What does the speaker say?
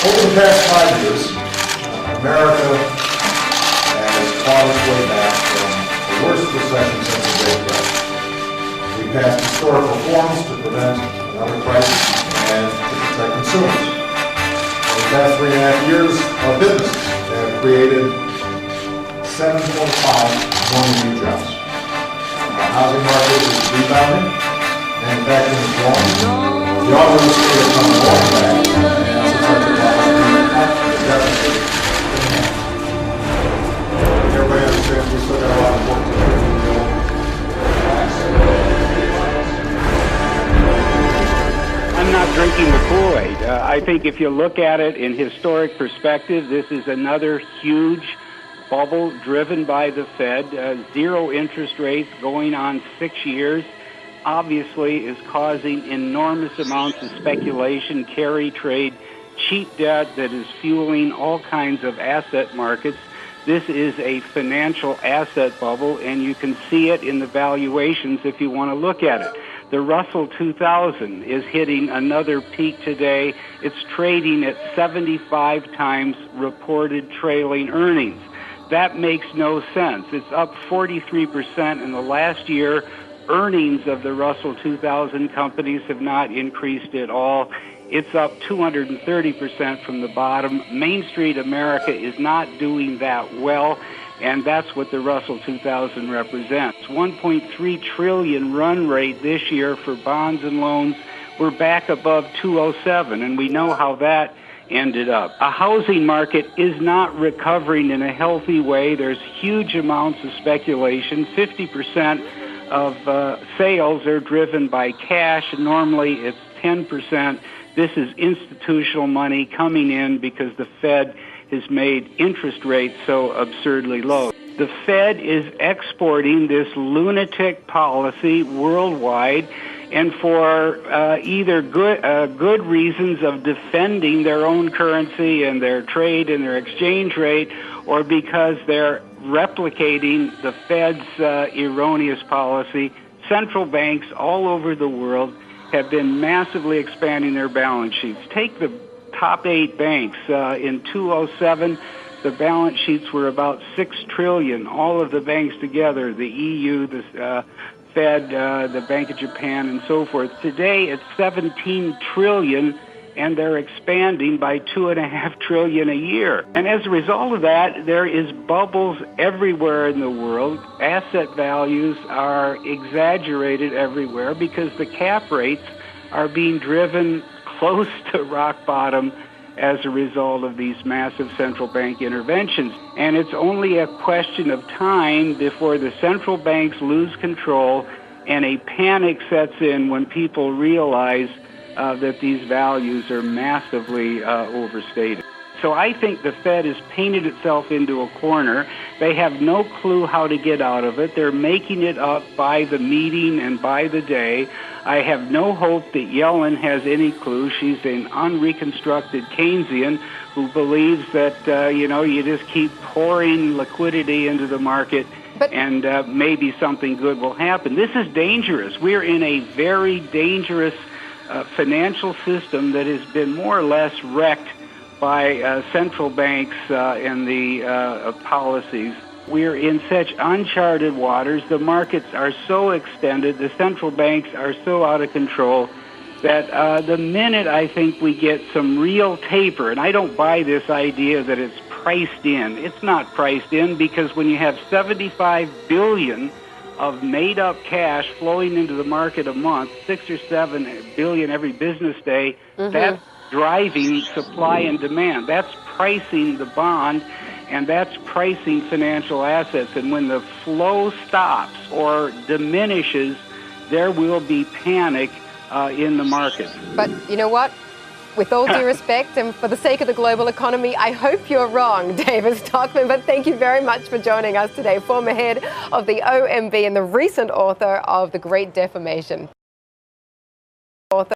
Over the past 5 years, America has clawed its way back from the worst recession since the Great Depression. We passed historic reforms to prevent another crisis and to protect consumers. In the past 3.5 years, our businesses have created 7.5 million new jobs. Our housing market is rebounding, manufacturing is growing, the auto industry has come rolling back, and assets are the deficit in hand. Everybody understands we still got a lot of work to do to build. I'm not drinking the Kool-Aid. I think if you look at it in historic perspective, this is another huge bubble driven by the Fed. Zero interest rates going on 6 years obviously is causing enormous amounts of speculation, carry trade, cheap debt that is fueling all kinds of asset markets. This is a financial asset bubble, and you can see it in the valuations if you want to look at it. The Russell 2000 is hitting another peak today. It's trading at 75 times reported trailing earnings. That makes no sense. It's up 43% in the last year. Earnings of the Russell 2000 companies have not increased at all. It's up 230% from the bottom. Main Street America is not doing that well, and that's what the Russell 2000 represents. 1.3 trillion run rate this year for bonds and loans. We're back above 207, and we know how that ended up. A housing market is not recovering in a healthy way. There's huge amounts of speculation. 50% of sales are driven by cash. Normally it's 10%. This is institutional money coming in because the Fed has made interest rates so absurdly low. The Fed is exporting this lunatic policy worldwide, and for either good reasons of defending their own currency and their trade and their exchange rate, or because they're replicating the Fed's erroneous policy. Central banks all over the world have been massively expanding their balance sheets. Take the top 8 banks. In 2007, the balance sheets were about $6 trillion, all of the banks together, the EU, the Fed, the Bank of Japan, and so forth. Today, it's $17 trillion, and they're expanding by $2.5 trillion a year. And as a result of that, there is bubbles everywhere in the world. Asset values are exaggerated everywhere because the cap rates are being driven close to rock bottom as a result of these massive central bank interventions. And it's only a question of time before the central banks lose control and a panic sets in when people realize that these values are massively overstated. So I think the Fed has painted itself into a corner. They have no clue how to get out of it. They're making it up by the meeting and by the day. I have no hope that Yellen has any clue. She's an unreconstructed Keynesian who believes that, you just keep pouring liquidity into the market and maybe something good will happen. This is dangerous. We're in a very dangerous financial system that has been more or less wrecked by central banks and the policies. We're in such uncharted waters. The markets are so extended. The central banks are so out of control that the minute I think we get some real taper, and I don't buy this idea that it's priced in. It's not priced in because when you have $75 billion of made-up cash flowing into the market a month, 6 or 7 billion every business day, that's driving supply and demand. That's pricing the bond, and that's pricing financial assets. And when the flow stops or diminishes, there will be panic in the market. But you know what? With all due respect and for the sake of the global economy, I hope you're wrong, David Stockman. But thank you very much for joining us today, former head of the OMB and the recent author of The Great Defamation.